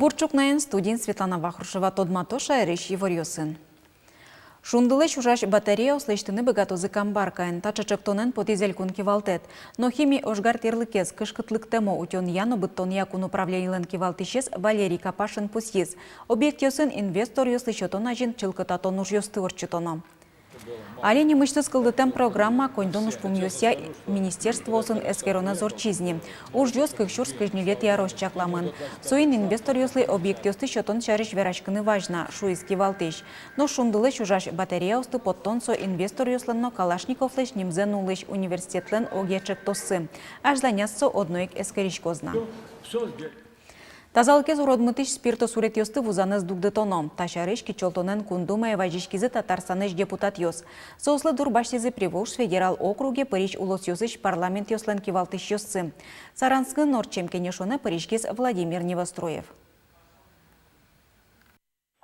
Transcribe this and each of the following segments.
Бурчукнен студент Светлана Вахрушева тодматоша реши варьосын. Шундылыш ужаш батарея услыштыны богатозы камбаркаен, тачачактонен потизель кункивалтет. Но хими ожгар терлыкез кышкытлык темо утен яно быттон якун управлениялен кивалтишес Валерий Капашин пусьез. Объект йосын инвестор йослыщотон ажин чылкытатон уж йосты орчутоно. Алени мышцы скылдытем программа коньдон уж пумьося министерство осын эскерона зорчизни. Уж йос кыкшур скыжнилет ярош чакламын. Соин инвестор йослы объект йосты щотон чариш верашкыны важна, шуиски валтыш. Но шундылыш ужаш батарея осты подтон со инвестор йосленно Калашниковлыш нимзен улыш университетлен огечек тоссы. Аж занясцо одноек эскеришкозна. Тазалыкез уродмытыш спирто сурет йосты вузаныз дугдытоно. Ташарыш кичолтонен кундумая вajishкизы Татарстаныш депутат йос. Соуслы дурбаштизы Приволжск федерал округе Париж улос йосыш парламент йослен кивалтыш йоссы. Саранскы норчем кенешоны Парижкиз Владимир Невостроев.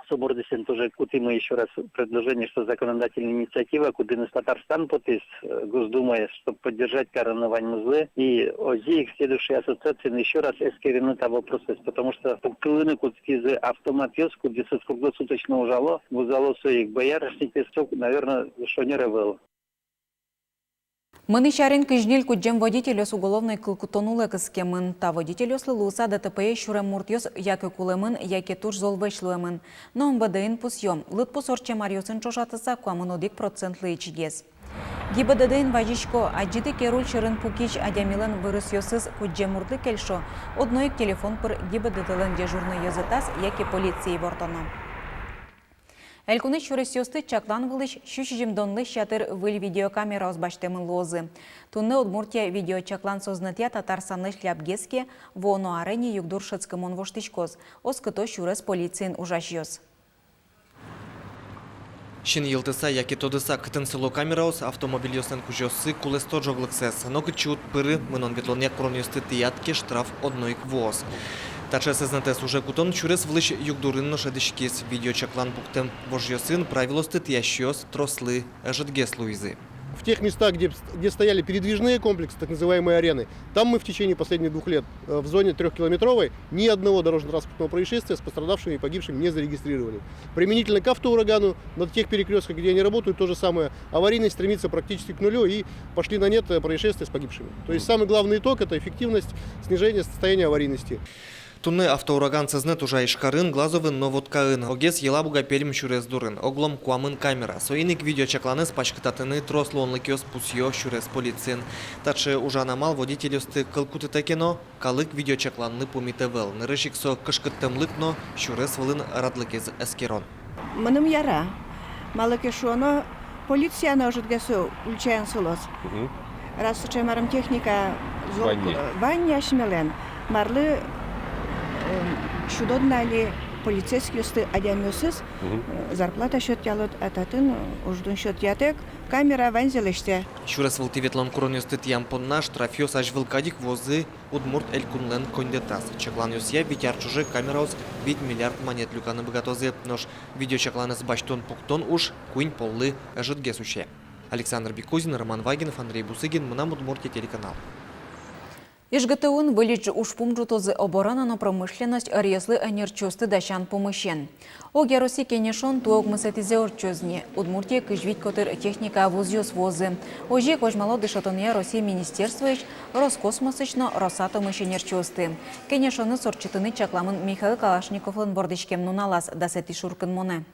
Собордесен тоже кутимо еще раз предложение, что законодательная инициатива, куда на Татарстан подпис Госдумы, чтобы поддержать коронование музлы. И ОЗИ, их следующей ассоциации, еще раз эскерину того процесс, потому что пунктуны кутскизы автомат ёску, где со круглосуточного жало, вузало своих боярышник, наверное, что не ревело. Мыны шарин кыжнил куджем водитель с уголовной кылкутонулы кыскемын. Та водитель ослылуса ДТП шурем муртьос яке кулемын, яке туш золбайшлуемын. Но МВДын пусьем. Лыт посорче марьосын чошатыса куамын одик процентлы ичигез. ГИБДДын вajishko аджиды керуль шырын пукич адямилен вырыс йосыз куджем муртлы кельшо. Одноик телефон пыр ГИБДДлен дежурный язытас, яке полиции бортоно. Элькуны шуресёсты чаклан вылыш шүшжимдонлы шатыр выл видеокамера озбаштемын лозы. Тунны Удмуртия видеочаклан сознатия Татарстанны шляпгеске воно арене югдуршыцкымон воштышкоз. Оскыто шурес полицейн ужашьёс. Шин йылтыса, яки тодыса кытын село камераус автомобиль йосен кужосы кулесто жоглыксес. Но кычут пыры мынон ветлоняк пронёсты тиятке штраф одноик воз. Таче сезнатес уже кутон чурес влыш югдурын ношадышкес видеочаклан пуктем вожьёсын правилосты тящёс трослы эжетгес луизы. В тех местах, где стояли передвижные комплексы, так называемые арены, там мы в течение последних 2 лет в зоне 3-километровой ни одного дорожно-транспортного происшествия с пострадавшими и погибшими не зарегистрировали. Применительно к автоурагану, на тех перекрестках, где они работают, то же самое. Аварийность стремится практически к нулю и пошли на нет происшествия с погибшими. То есть самый главный итог – это эффективность снижения состояния аварийности. Тунны автоураган цезнет уже ишкарын, глазовын, новоткарын. Огес елабуга перим шурес дурын. Оглом куамын камера. Соиник видеочакланы спачкататыны трослонлы кёс пусьё шурес полицин. Таче уже намал водителёсты кылкуты текено, калык видеочакланны пумитевел. Нырышиксо кышкыттымлыкно шурес вылын радлыкез эскерон. Мыным яра. Малыкешоно полицияны ожитгесу ульчаян солос. Раз чемарым техника ванне ашмелен. Марлы шудоднали полицейский юсты адямёсыз зарплата счет ялот ататын уждун счет ятек камера ванзелеште. Шурес вылты ветлон куронёсты тиямпонна штрафёс аж вылкадик возы Удмурт элькунлен кондетас. Чаклан ёсья витяр чуже камераус 1 миллиард монет люканы богатозы. Нож видеочакланы с баштон пуктон уж куинь поллы эжетгесуще. Александр Бекузин, Роман Вагинов, Андрей Бусыгин, Мынам Удмуртия телеканал. ИЖГТУн вылечь ушпумжутозы оборонно-промышленность резлы энерчосты дащан помыщен. Оге России кенешон туог мысатизе орчозни. Удмуртия кыжвить котыр техника вузьёс возы. Ожи кожмало дышатония России министерствоич Роскосмосычно Росатомыш энерчосты. Кенешоны сорчытыны чакламын Михаил Калашниковлын бордышкем нуналас дасети шуркын моне.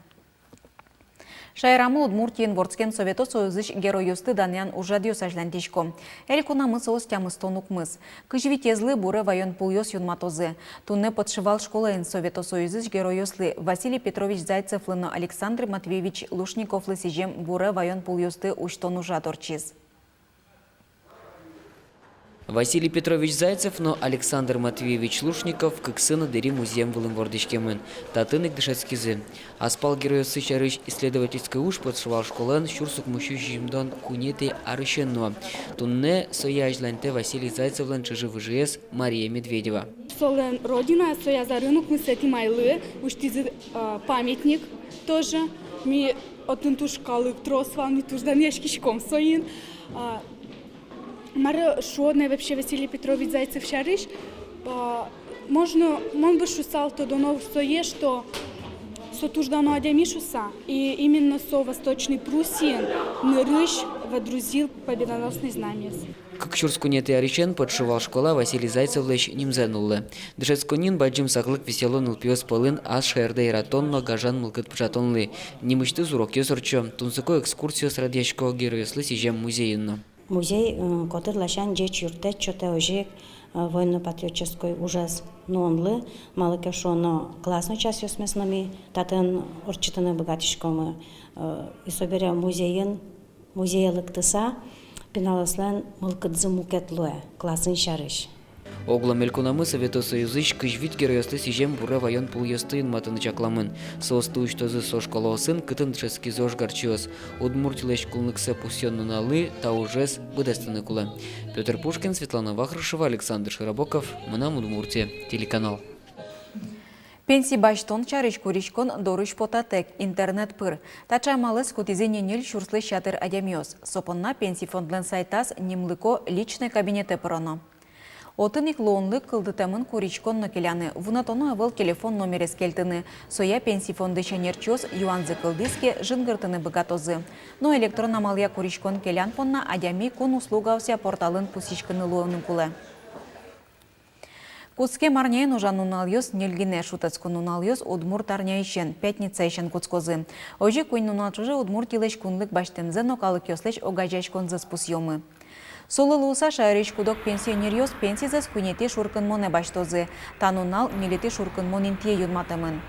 Шайрамы Удмуртиен Вордскен Совето Союзыш геройосты данян ужадьёс ажлантишко. Элькуна мыс остямыс тонук мыс. Кыжвитезлы буры вайон пульёс юнматозы. Тунне подшивал школаен Совето Союзыш геройослы Василий Петрович Зайцев лыно Александр Матвеевич Лушниковлы сижем буры вайон пульёсты уштон ужаторчиз. Василий Петрович Зайцев, но Александр Матвеевич Лушников, как сына дыри музеем вылым вордышкемын. Татынык дышецкизы. Аспал героя сычарыш исследовательской уж подшивал школан щурсук мущу жимдон кунеты арышенно. Тунне сояжланте Василий Зайцевлан чижи ВЖС Мария Медведева. Солен родина, соя за рынок мы с этим майлы, уж памятник тоже. Ми отынту шкалы тросвал, ми туж данешкишком соин. Мара шодная вообще Василий Петрович Зайцев шарыш Мон бы шусал то до новых стоє, что туждано адями шуса. И именно со Восточной Пруссии Нырыш водрузил победоносный знамес. Как Чурскунет и Аричен подшивал школа Василий Зайцев лещ немзенулы. Дышецкунин баджим саклык веселон улпиос полын ас шерде иратонно гажан мылкыт пжатонлы. Немышты зурок ёсорчо, тунсыко экскурсию с радьячко героеслы сижем музейно. Музей который лашан джеч юртет чоте ожек военно-патриотической ужас нонлы малыкешоно классную часть ёсмеснами татын орчитаны богатишкомы и собере музея лыктыса пеналаслан мылкыдзы мукетлуэ классын шарыш. Огла мелькунамы Совету Союзыч кыжвит героеслы сижем буре вайон пул ёстыын матыны чакламын. Соостуыч тозы со школосын кытын дышески зож гарчиос. Удмуртилеш кулныксе пусённыналы таужес быдестыны кулы. Петр Пушкин, Светлана Вахрушева, Александр Широбоков. Мынам Удмуртия. Телеканал. Пенсий баштон чарыш куричкон дорыш потатек интернет пыр. Тача малыс кутизене нил шурслы шатыр адямиос. Сопонна пенсий фондлен сайтас немлыко личный кабинеты пырано. Отынык лоонлык кылдытамын куричкон келяны. Вунатону авыл телефон номерес келтыны. Соя пенсий фонды шанерчос юанзы кылдыске жынгыртыны богатозы. Но электрон амалия куричкон келян понна адями кун услугауся порталын пусичкыны лоонын кулы. Куцке марняйын ужан нуналйос нельгине шутацку нуналйос удмурт арняйшен, пятница ишен куцкозы. Ожи куин нуналчужы удмурт илеш кунлык баштемзе нокалык ёслеш огажачконзы спусьёмы. Солылуса шайрыш кудок пенсионерьос пенсизес кунете шуркын моне баштозы, танунал милите шуркын монинтие юдматымын.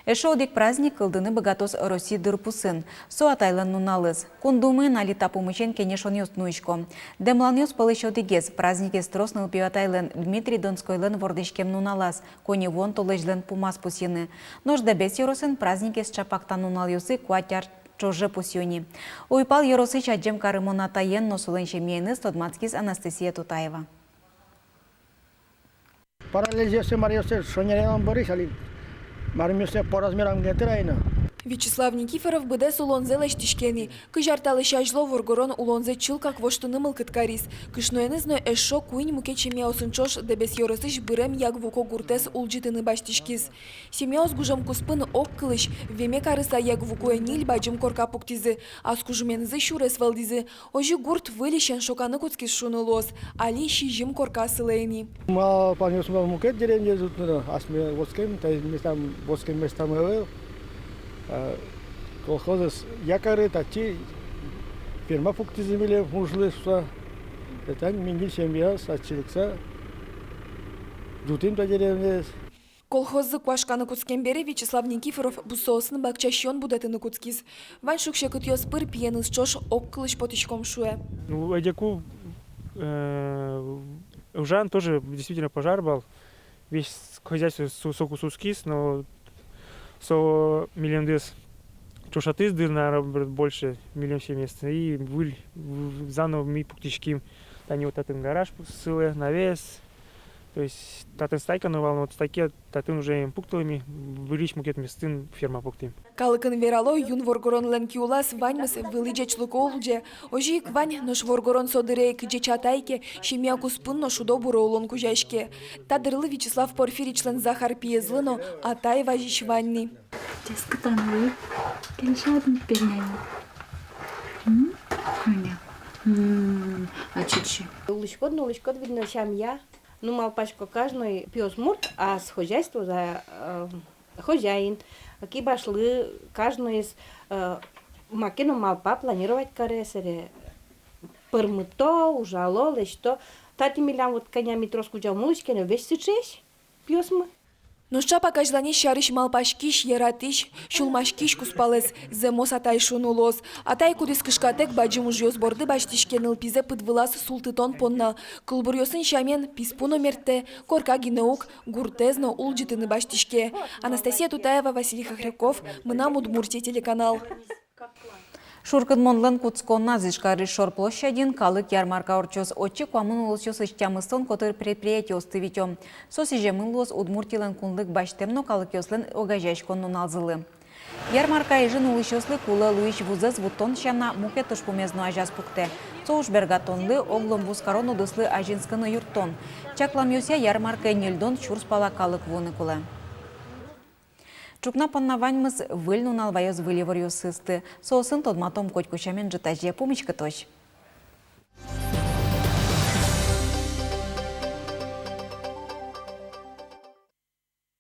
Эшодик праздник кылдыны богатос России дырпусын. Суатайлан нуналыз. Кундумын али тапумычен кенешон юстнуичко. Демлан юс пылышодигез празднике стросныл пиватайлан Дмитрий Донскойлан вордышкем нуналас. Кони вон толежлен пумас пусины. Ножда бес юросын празднике с чапактан нунал юсы куатяр чоже пусюни. Уйпал юросы чаджем карымона таен носуленше мейны стодмацкис Анастасия Тутаева. Параллелизиосы Мариосы шонерелан Борис али Мармюсе по размерам гетерайна. Вячеслав Никифоров быде улонзе лештишкени. Кыжарталы шажло воргорон улонзе чил как воштуны мылкыткарис. Кышноенызно эшо куинь муке чемеосынчош дебес йорысыш бырем ягвуко гуртес улджитыны баштишкиз. Семеос гужам куспын ок кылыш, веме карыса ягвукое ниль баджым корка пуктизы, аскужумензы шурес валдизы. Ожи гурт вылишен шоканы куцкиз шунылос, али шижим корка сылейни. Ма панёс мукет деревне зутно, асме воскем, тай местам воскем местам колхозы якоры, тати фирма пуктизымеле мужлы что это минги семья сачилыкса дутин да деревне. Колхозы квашканы куцкембере Вячеслав Никифоров бусосын бакчащон будетыны куцкиз. Вань шукше кытьёс пыр пьеныз чош ок кылыш потычком шуэ. Ну, Эдяку Ужан тоже действительно пожар был. Весь хозяйство сокусускис, но со миллион дес чушатыз дыр, наверное, больше миллион семьеств. И выль заново ми пуктички. Они вот этот гараж ссылы, навес. То есть татын стайка новал, вот стайке татын уже пукталами вылич мукет местын ферма пукты. Калыкын верало юн воргорон ленкиулас ваньмыс вылыджечлык олже. Ожик вань нош воргорон содырейк джечатайке, шемия куспын ношу добуру олон кужашке. Тадырлы Вячеслав Порфирич Захар Пьезлыно, атай важиш ванни. Тескатанлы, келшадын пернайны. А чичи? Улычкот, видно, семья. Ну, малпачко каждый пьёс мурт, а с хозяйства за хозяин. Какие башлы, каждый из макину малпа планировать каресере. Пырмыто, ужало, лечто. Тати милям вот конями троску джамулочки, но весь сычесь пьёс мы. Нушча покажлани шарыш малпашкиш, ератиш, шулмашкиш куспалес, земос атай шунулос. Атай кудис кышкатек баджим уж борды баштишкеныл пизе пыдвылас султытон понна. Кылбурьосын шамен писпуно мерте, корка гинеук, гуртезно улджитыны баштишке. Анастасия Тутаева, Василий Хохряков, Мынам Удмуртия, телеканал. Шуркын монлын куцконна зишкары шорплощадин калык ярмарка орчос очи куамын улысчос ичтямыстон котыр предприятие остывитем. Сосижемын лос Удмуртилен кунлык баштемно калык ёслен огажачкон нуналзылы. Ярмарка ежин улысчослы кулы луич вузыз вуттон шана мукет тушпумезно ажаз пукте. Соуш бергатонлы оглом бускарону дыслы ажинсканы юрттон. Чакламюся ярмарка нельдон чурс палакалык вуны кулы. Чукна поннаваньмыз выльну налвайоз вылевор юсысты. Соусын тодматом котькучамен жытажья помечка точ.